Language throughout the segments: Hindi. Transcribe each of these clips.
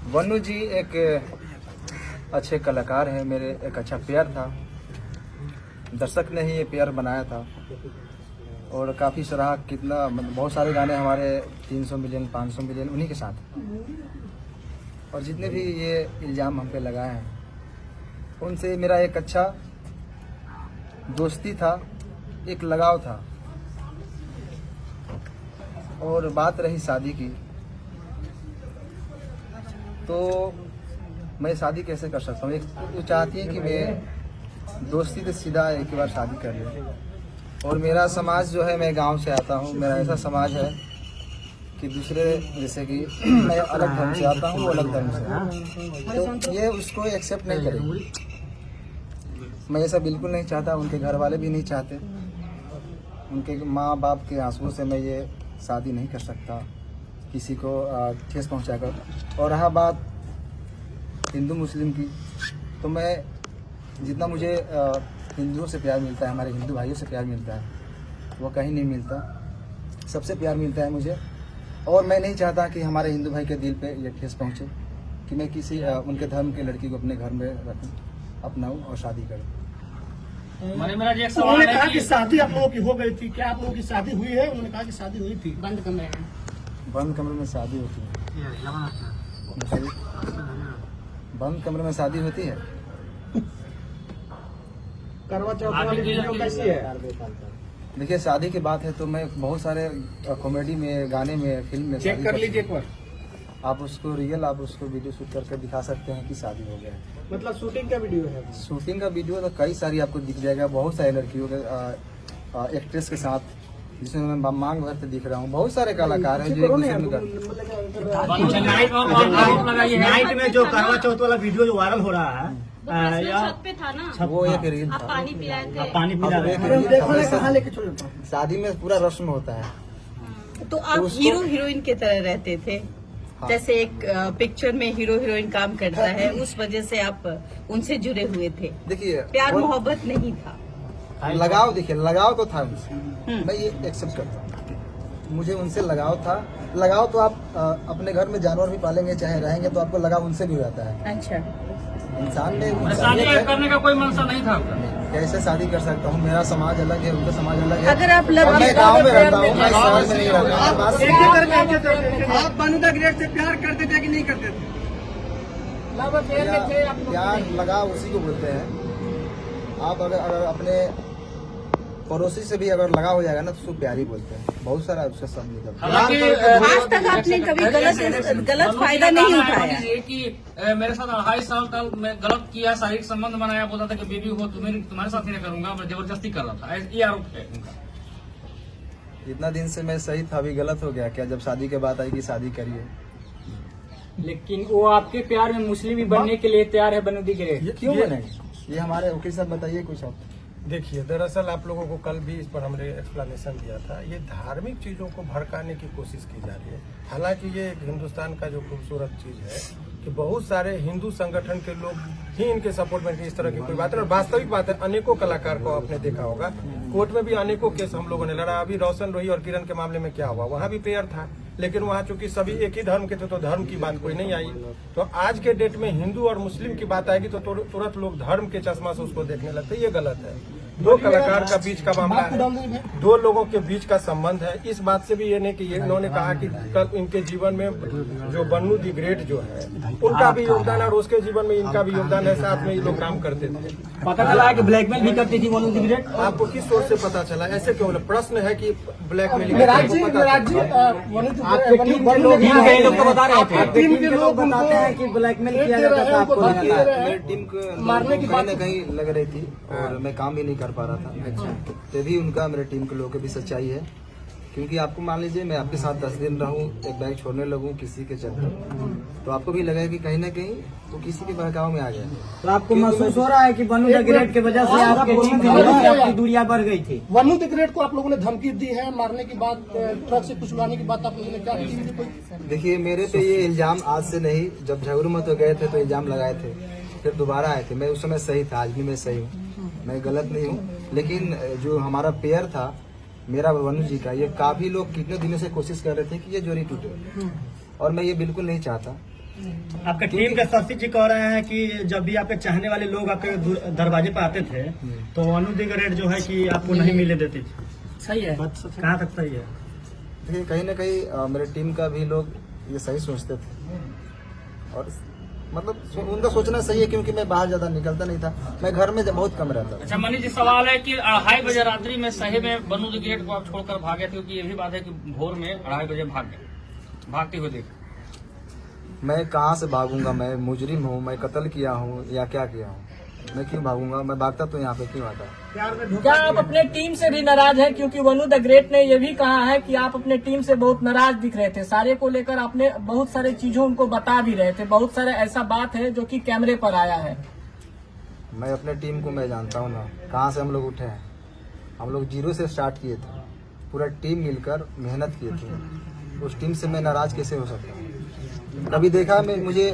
वनु जी एक अच्छे कलाकार हैं, मेरे एक अच्छा प्यार था। दर्शक ने ही ये प्यार बनाया था और काफ़ी सराहा। कितना मतलब बहुत सारे गाने हमारे 300 मिलियन 500 मिलियन उन्हीं के साथ। और जितने भी ये इल्ज़ाम हम पे लगाए हैं उनसे मेरा एक अच्छा दोस्ती था, एक लगाव था। और बात रही शादी की, तो मैं शादी कैसे कर सकता हूँ। एक वो चाहती है कि मैं दोस्ती से सीधा एक बार शादी कर लूँ। और मेरा समाज जो है, मैं गांव से आता हूँ, मेरा ऐसा समाज है कि दूसरे जैसे कि मैं अलग धर्म से आता हूँ, वो अलग धर्म से, तो ये उसको एक्सेप्ट नहीं करेगी। मैं ऐसा बिल्कुल नहीं चाहता, उनके घर वाले भी नहीं चाहते। उनके माँ बाप के आंसुओं से मैं ये शादी नहीं कर सकता किसी को ठेस पहुंचाकर। और रहा बात हिंदू मुस्लिम की, तो मैं जितना मुझे हिंदुओं से प्यार मिलता है, हमारे हिंदू भाइयों से प्यार मिलता है, वो कहीं नहीं मिलता। सबसे प्यार मिलता है मुझे। और मैं नहीं चाहता कि हमारे हिंदू भाई के दिल पे ये ठेस पहुंचे कि मैं किसी उनके धर्म की लड़की को अपने घर में रखूं, अपनाऊं और शादी करूं। उन्होंने कहा कि शादी आप लोगों की हो गई थी, क्या आप लोगों की शादी हुई है? उन्होंने कहा कि शादी हुई थी। बंद कमरे में, बंद कमरे में शादी होती है? बंद कमरे में शादी होती है? करवा चौथ वाली वीडियो कैसी है? देखिए, शादी की बात है तो मैं बहुत सारे कॉमेडी में, गाने में, फिल्म में चेक कर लीजिए एक बार। आप उसको वीडियो शूट करके दिखा सकते हैं कि शादी हो गया है। मतलब शूटिंग का वीडियो है? शूटिंग का वीडियो तो कई सारी आपको दिख जाएगा। बहुत सारी लड़कियों के एक्ट्रेस के साथ, जिसमें मैं मांग भर दिख रहा हूँ। बहुत सारे कलाकार हैं जो एक दूसरे में नाइट में जो करवा चौथ वाला वीडियो जो वायरल हो रहा है, छत पे था ना, वो एक रील आप था। पानी पिलाए थे। पानी पी शादी में पूरा रस्म होता है। तो आप हीरो हीरोइन की तरह रहते थे। हाँ। जैसे एक पिक्चर में हीरो हीरोइन काम करता है, उस वजह से आप उनसे जुड़े हुए थे। देखिए, प्यार मोहब्बत नहीं था, लगाव। देखिए, लगाव तो था उनसे, मैं ये एक्सेप्ट करता हूँ। मुझे उनसे लगाव था। लगाव तो आप अपने घर में जानवर भी पालेंगे, चाहे रहेंगे, तो आपको लगाव उनसे भी हो जाता है। अच्छा, इंसान में शादी करने का कोई मनसा नहीं था आपका? कैसे शादी कर सकता हूँ? मेरा समाज अलग है, उनका समाज अलग है। अगर आप मैं गाँव में रहता हूँ, मैं शहर में नहीं रहता। आप बनुदा ग्रेड से प्यार करते थे कि नहीं करते थे? प्यार लगाव उसी को बोलते हैं। आप अगर अपने पड़ोसी से भी अगर लगा हो जाएगा ना, तो उसको प्यार ही बोलते हैं। बहुत सारा उसका शब्द निकलता है। आज तक आपने कभी गलत फायदा नहीं उठाया? कि मेरे साथ 2.5 साल तक मैं गलत किया, शारीरिक संबंध बनाया, बोला था कि बेबी हो तुम्हारे साथ नहीं करूंगा, मैं जबरदस्ती कर रहा था, ये आरोप है उनका। इतना दिन से मैं सही था, अभी गलत हो गया क्या? जब शादी के बाद आई कि शादी करिए। लेकिन वो आपके प्यार में मुस्लिम भी बनने के लिए तैयार है बनुदी ग्रेड। क्यों बनेंगे? ये हमारे वकील साहब बताइए कुछ आप। देखिए, दरअसल आप लोगों को कल भी इस पर हमने एक्सप्लेनेशन दिया था। ये धार्मिक चीजों को भड़काने की कोशिश की जा रही है। हालांकि ये एक हिंदुस्तान का जो खूबसूरत चीज है कि बहुत सारे हिंदू संगठन के लोग ही इनके सपोर्ट में इस तरह की कोई बात है। और वास्तविक बात है, अनेकों कलाकार को आपने देखा होगा, कोर्ट में भी अनेकों केस हम लोगों ने लड़ा। अभी रोशन, रोही और किरण के मामले में क्या हुआ, वहाँ भी पेयर था, लेकिन वहाँ चूंकि सभी एक ही धर्म के थे तो धर्म की बात कोई नहीं आई। तो आज के डेट में हिंदू और मुस्लिम की बात आएगी तो तुरंत लोग धर्म के चश्मा से उसको देखने लगते। ये गलत है। दो कलाकार का बीच का मामला है, दो लोगों के बीच का संबंध है। इस बात से भी ये नहीं कि इन्होंने कहा कि कल इनके जीवन में जो बन्नू दी ग्रेट जो है, उनका भी योगदान है और उसके जीवन में इनका भी योगदान है। साथ में ये लोग काम करते थे। पता चला है कि ब्लैकमेल भी करती थी बन्नू दी ग्रेट। आपको किस सोच से पता चला? ऐसे क्यों? प्रश्न है कि ब्लैकमेल लोग तो बता रहे थे, टीम के लोग बताते हैं कि ब्लैकमेल किया जाता था आपको। मेरी टीम को मारने की कहीं न कहीं लग रही थी और मैं काम भी नहीं कर पा रहा था। तो भी उनका, मेरे टीम के लोगों की भी सच्चाई है। क्योंकि आपको मान लीजिए, मैं आपके साथ 10 दिन रहूं, एक बैग छोड़ने लगूं किसी के चलते, तो आपको भी लगेगा कि कहीं ना कहीं तो किसी के बहकाव में आ गया। तो आपको महसूस हो रहा है कि बन्नू द ग्रेट की वजह से आपके टीम की दूरियां बढ़ गई थी? बन्नू द ग्रेट को आप लोगों ने धमकी दी है मारने की बात, ट्रक से कुछ लाने की बात आप लोगों ने क्या की? देखिए, मेरे पे ये इल्जाम आज से नहीं, जब झगड़ू में तो गए थे तो इल्जाम लगाए थे, फिर दोबारा आए थे। मैं उस समय सही था, आज भी मैं सही हूँ, मैं गलत नहीं हूँ। लेकिन जो हमारा पेयर था मेरा वनु जी का, ये काफी लोग कितने दिनों से कोशिश कर रहे थे कि ये जोड़ी टूटे, और मैं ये बिल्कुल नहीं चाहता। आपका टीम के शशि जी कह रहे हैं कि जब भी आपके चाहने वाले लोग आपके दरवाजे पर आते थे तो अनु द ग्रेट जो है कि आपको नहीं मिले देती थी। सही है। कहाँ तक सही है? देखिए कहीं ना कहीं मेरे टीम का भी लोग ये सही सोचते थे और मतलब उनका सोचना सही है क्योंकि मैं बाहर ज्यादा निकलता नहीं था, मैं घर में बहुत कम रहता था। अच्छा मनीष जी, सवाल है कि 2:30 बजे रात्रि में सही में बनू द ग्रेट को आप छोड़कर भागे थे, क्योंकि ये भी बात है कि भोर में 2:30 बजे भाग गए, भागते हुए देखा। मैं कहाँ से भागूंगा? मैं मुजरिम हूँ, मैं कत्ल किया हूँ या क्या किया हूँ? मैं क्यों भागूंगा? मैं भागता तो यहाँ पे क्यों आता? क्या आप अपने टीम से भी नाराज हैं? क्योंकि वनु द ग्रेट ने यह भी कहा है कि आप अपने टीम से बहुत नाराज दिख रहे थे, सारे को लेकर आपने बहुत सारे चीजों उनको बता भी रहे थे, बहुत सारे ऐसा बात है जो कि कैमरे पर आया है। मैं अपने टीम को मैं जानता हूँ ना, कहाँ से हम लोग उठे हैं। हम लोग 0 से स्टार्ट किए थे, पूरा टीम मिलकर मेहनत किए थे। उस टीम से मैं नाराज कैसे हो सकता हूँ? कभी देखा मैं मुझे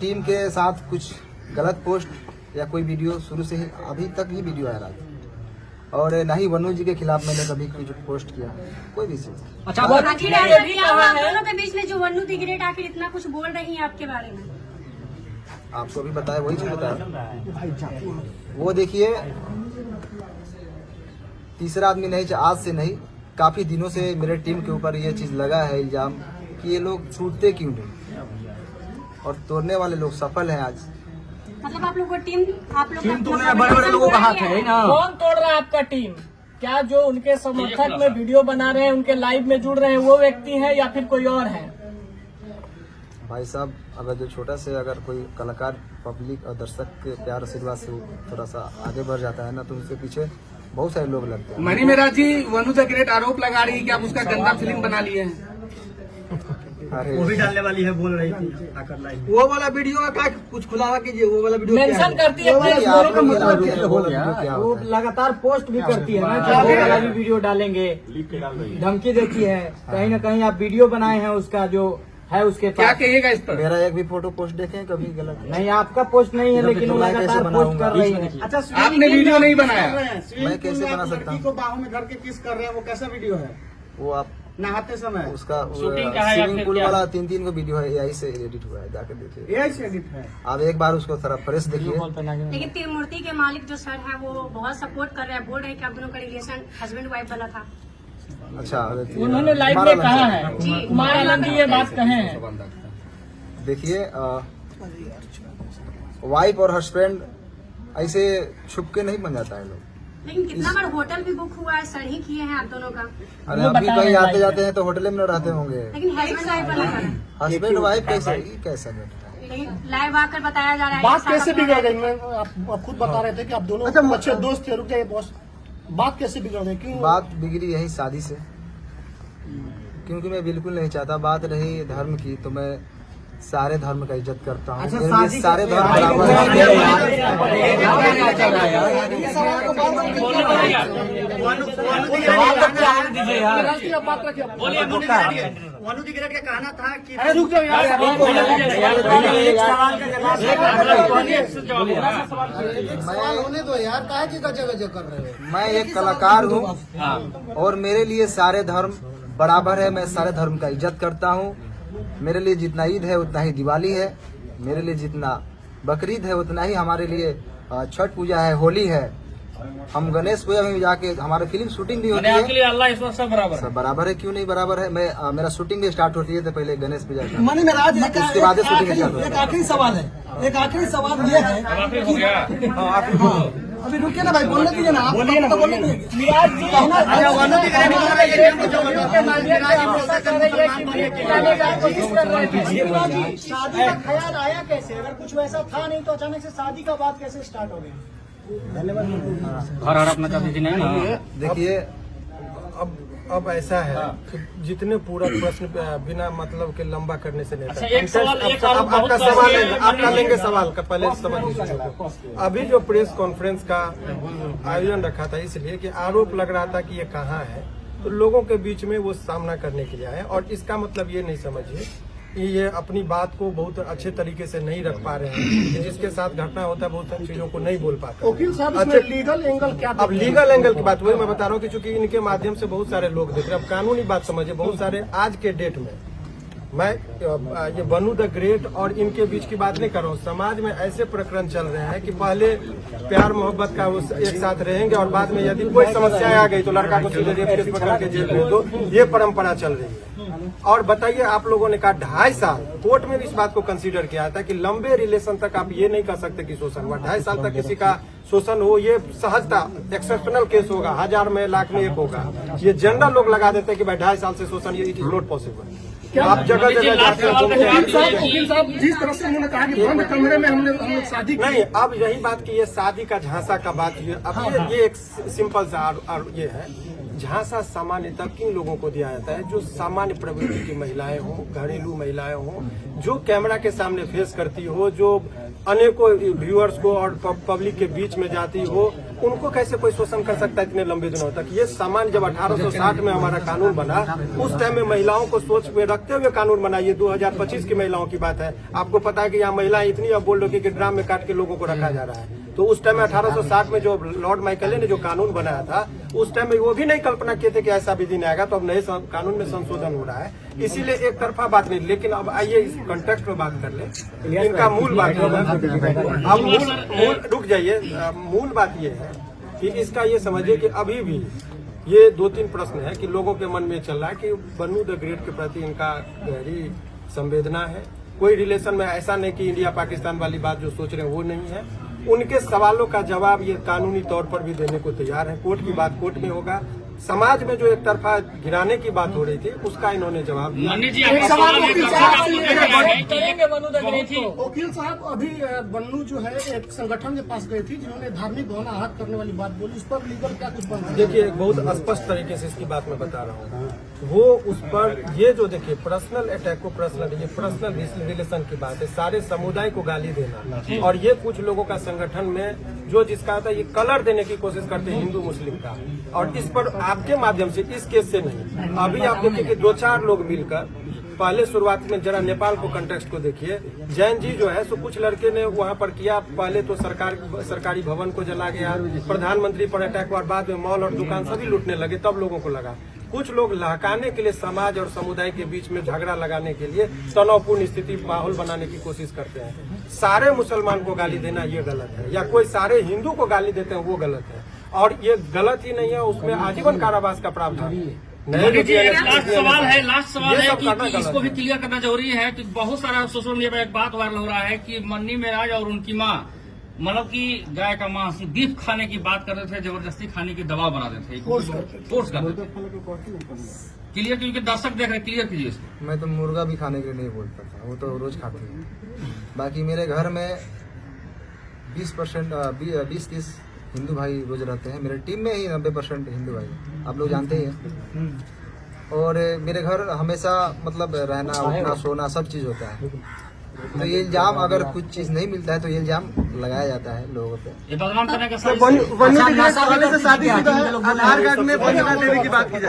टीम के साथ कुछ गलत पोस्ट या कोई वीडियो शुरू से ही अभी तक ही वीडियो आ रहा था, और न ही वनु जी के खिलाफ मैंने कभी कुछ पोस्ट किया, कोई भी चीज। अच्छा, आखिर ऐसा क्या हुआ आप दोनों के बीच में जो वनु द ग्रेट आखिर इतना कुछ बोल रही हैं आपके बारे में? आपको भी बताया, वही चीज बताया। वो देखिए, तीसरा आदमी नहीं, आज से नहीं, काफी दिनों से मेरे टीम के ऊपर ये चीज लगा है इल्जाम कि ये लोग छूटते क्यों नहीं, और तोड़ने वाले लोग सफल हैं आज। मतलब आप लोग को टीम बड़े लोगों का हाथ है ना। कौन तोड़ रहा है आपका टीम? क्या जो उनके समर्थक में वीडियो बना रहे हैं, उनके लाइव में जुड़ रहे हैं, वो व्यक्ति है या फिर कोई और है? भाई साहब, अगर जो छोटा से अगर कोई कलाकार पब्लिक और दर्शक के प्यार आशीर्वाद से थोड़ा सा आगे बढ़ जाता है ना, तो उसके पीछे बहुत सारे लोग लगते हैं। मनी मेरा जी, वनु द ग्रेट आरोप लगा रही है कि आप उसका गंदा फिल्म बना लिए हैं। अरे वो भी डालने वाली है, बोल रही थी आकर लाइव। वो वाला वीडियो का कुछ खुलासा कीजिए, वो वाला वीडियो मेंशन करती है, वो लगातार पोस्ट भी करती है ना कि वो वाला भी वीडियो डालेंगे, धमकी देती है। कहीं ना कहीं आप वीडियो बनाए हैं उसका जो है उसके क्या पास। कहिएगा इस पर? मेरा एक भी फोटो पोस्ट देखें कभी गलत? नहीं, आपका पोस्ट नहीं है, लेकिन वो मैं कैसे लगातार पोस्ट बनाऊंगा? कर रही है। अच्छा, आपने वीडियो नहीं बनाया? मैं कैसे बना सकता हूँ? को बाहों में धर के किस कर रहे हैं, वो कैसा वीडियो है? वो आप नहाते समय उसका शूटिंग का है या स्विमिंग फिर पूल क्या? वाला 3 को वीडियो है, यही से एडिट हुआ है, जाकर देखिए। यही से एडिट है। आप एक बार उसको थोड़ा फ्रेश देखिए। लेकिन त्रिमूर्ति के मालिक जो सर है वो बहुत सपोर्ट कर रहे हैं, बोल रहे हैं कि आप दोनों का रिलेशन हस्बैंड वाइफ वाला था। अच्छा, उन्होंने लाइव में कहा है, कुमार आनंद जी ये बात कहे हैं। देखिए, वाइफ और हस्बैंड ऐसे छुप के नहीं बन जाता है लोग। लेकिन कितना बार होटल भी बुक हुआ है, सर ही किए हैं आप दोनों का। अरे अभी कहीं आते जाते हैं तो होटल में रहते होंगे। लेकिन हस्बैंड वाइफ वाला है, हस्बैंड वाइफ कैसे बैठ रहा है? लेकिन लाइव आकर बताया जा रहा है बात ऐसा कैसे अपना बिगड़ है। गई? मैं आप खुद बता रहे थे कि आप दोनों अच्छे दोस्त थे। रुक जाइए बॉस, बात कैसे बिगड़ गई? क्यों बात बिगड़ी यही शादी से, क्योंकि मैं बिल्कुल नहीं चाहता। बात रही धर्म की, तो मैं सारे धर्म का इज्जत करता हूँ। अच्छा, मेरे शादी लिए सारे धर्म शादी बराबर को- वनु द ग्रेट का कहना था कि रुक जाओ यार। एक सवाल का मैं होने दो यार, काहे की गजब कर रहे हो? मैं एक कलाकार हूँ और मेरे लिए सारे धर्म बराबर है। मैं सारे धर्म का इज्जत करता हूँ। मेरे लिए जितना ईद है उतना ही दिवाली है, मेरे लिए जितना बकरीद है उतना ही हमारे लिए छठ पूजा है, होली है। हम गणेश पूजा में भी जाके हमारी फिल्म शूटिंग भी होती है। अल्लाह ईश्वर सब बराबर सब बराबर है, क्यों नहीं बराबर है? मैं मेरा शूटिंग भी स्टार्ट होती है तो पहले गणेश पूजा का, मनी मेराज, उसके बाद शूटिंग स्टार्ट होती एक है। आखिरी सवाल है, एक आखिरी सवाल ये है। आखिर हो गया। अभी रुकिए ना भाई, बोलने दीजिए ना। आप बोलिए ना, तो बोलने बोलिए। दीजिए। मिराज जी, अच्छा, वनु द ग्रेट के माध्यम से भरोसा कर रही है कि मुझे खिलाने का कोशिश कर रहे थे। शादी का ख्याल आया कैसे? अगर कुछ वैसा था नहीं तो अचानक से शादी का बात कैसे स्टार्ट हो गई? घर हड़पना चाहती थी नहीं ना? देखिए, अब ऐसा है कि जितने पूरा प्रश्न बिना मतलब के लंबा करने से नहीं अच्छा, था। एक सवाल, एक अब आरोप आपका बहुत सवाल है। है, आपका लेंगे सवाल का पहले समझ लीजिए। अभी जो प्रेस कॉन्फ्रेंस का आयोजन रखा था इसलिए कि आरोप लग रहा था कि ये कहाँ है, तो लोगों के बीच में वो सामना करने के लिए आए। और इसका मतलब ये नहीं समझिए कि ये अपनी बात को बहुत अच्छे तरीके से नहीं रख पा रहे हैं, कि जिसके साथ घटना होता है बहुत सारी चीजों को नहीं बोल पाते। वकील साहब, इसमें लीगल एंगल क्या? अब लीगल एंगल की बात वही मैं बता रहा हूँ कि चूंकि इनके माध्यम से बहुत सारे लोग देख रहे हैं। अब कानूनी बात समझिए, बहुत सारे आज के डेट में मैं ये बनू द ग्रेट और इनके बीच की बात नहीं कर रहा हूँ। समाज में ऐसे प्रकरण चल रहे हैं कि पहले प्यार मोहब्बत का वो एक साथ रहेंगे और बाद में यदि कोई समस्या आ गई तो लड़का को सीधे रेप केस पकड़ के जेल भेज दो, ये परंपरा चल रही है। और बताइए, आप लोगों ने कहा 2.5 साल, कोर्ट में भी इस बात को कंसीडर किया था कि लंबे रिलेशन तक आप ये नहीं कर सकते कि शोषण हुआ। 2.5 साल तक किसी का शोषण हो, ये सहजता एक्सेप्शनल केस होगा, 1000 में लाख में 1 होगा। ये जनरल लोग लगा देते हैं कि भाई 2.5 साल से शोषण, ये इट इज नॉट पॉसिबल। आप जगह जगह जाते हैं। वकील साहब जिस तरह से उन्होंने कहा कि बंद कमरे में हम लोग शादी नहीं, अब यही बात की ये शादी का झांसा का बात है। अब ये एक सिंपल सा ये है, झांसा सामान्यतः किन लोगों को दिया जाता है? जो सामान्य प्रवृत्ति की महिलाएं हों, घरेलू महिलाएं हों, जो कैमरा के सामने फेस करती हो, जो अनेकों व्यूअर्स को और पब्लिक के बीच में जाती हो, उनको कैसे कोई शोषण कर सकता है इतने लंबे दिनों तक? ये सामान्य जब 1860 में हमारा कानून बना, उस टाइम में महिलाओं को सोच में रखते हुए कानून बना। ये 2025 की महिलाओं की बात है। आपको पता है कि यहाँ महिलाएं इतनी अब बोल रही कि ड्राम में काट के लोगों को रखा जा रहा है। तो उस टाइम में 1860 में जो लॉर्ड माइकले ने जो कानून बनाया था, उस टाइम में वो भी नहीं कल्पना किए थे कि ऐसा भी दिन आएगा। तो अब नए कानून में संशोधन हो रहा है, इसीलिए एक तरफा बात नहीं। लेकिन अब आइए इस कॉन्टेक्स्ट में बात कर ले, इनका मूल बात अब मूल रुक जाइए। मूल बात ये है कि इसका ये समझिए कि अभी भी ये 2-3 प्रश्न है कि लोगों के मन में चल रहा है कि बनू द ग्रेट के प्रति इनका गहरी संवेदना है। कोई रिलेशन में ऐसा नहीं कि इंडिया पाकिस्तान वाली बात जो सोच रहे हैं वो नहीं है। उनके सवालों का जवाब ये कानूनी तौर पर भी देने को तैयार है। कोर्ट की बात कोर्ट में होगा। समाज में जो एक तरफा गिराने की बात हो रही थी, उसका इन्होंने जवाब दिया। वकील साहब अभी बन्नू जो है एक संगठन के पास गई थी जिन्होंने धार्मिक भावना आहत करने वाली बात बोली, उस पर लीगल क्या कुछ बन रहा है? देखिए, बहुत स्पष्ट तरीके से इसकी बात मैं बता रहा हूँ। वो उस पर ये जो देखिए पर्सनल अटैक को पर्सनल रिलेशन की बात है। सारे समुदाय को गाली देना, और ये कुछ लोगों का संगठन में जो जिसका होता है ये कलर देने की कोशिश करते हैं हिंदू मुस्लिम का। और इस पर आपके माध्यम से, इस केस से नहीं, अभी आप देखिए कि 2-4 लोग मिलकर, पहले शुरुआत में जरा नेपाल को कंटेक्स्ट को देखिए। जैन जी जो है सो कुछ लड़के ने वहाँ पर किया, पहले तो सरकारी भवन को जला गया, प्रधानमंत्री पर अटैक हुआ, बाद में मॉल और दुकान सभी लूटने लगे। तब लोगों को लगा कुछ लोग लहकाने के लिए, समाज और समुदाय के बीच में झगड़ा लगाने के लिए तनावपूर्ण स्थिति माहौल बनाने की कोशिश करते हैं। सारे मुसलमान को गाली देना ये गलत है, या कोई सारे हिंदू को गाली देते हैं वो गलत है। और ये गलत ही नहीं है, उसमें आजीवन कारावास का प्रावधान है। लास्ट सवाल है कि इसको भी क्लियर करना जरूरी है कि बहुत सारा सोशल मीडिया पर एक बात वायरल हो रहा है कि मन्नी मेराज और उनकी माँ मतलब कि गाय का मांस बीफ खाने की बात कर रहे थे, जबरदस्ती खाने की दबाव बना देते थे, फोर्स कर रहे थे। क्लियर, क्योंकि दर्शक देख रहे, क्लियर कीजिए इसको। मैं तो मुर्गा भी खाने के लिए नहीं बोलता था, वो तो रोज खाते हैं। बाकी मेरे घर में 20-30 हिंदू भाई रोज रहते हैं। मेरे टीम में ही 90% हिंदू भाई, आप लोग जानते ही हैं। और मेरे घर हमेशा मतलब रहना उठना सोना सब चीज़ होता है। तो ये इल्जाम, अगर कुछ चीज़ नहीं मिलता है तो ये इल्जाम लगाया जाता है लोगों पे। ये बदनाम करने का आधार कार्ड में देने की बात की जाए।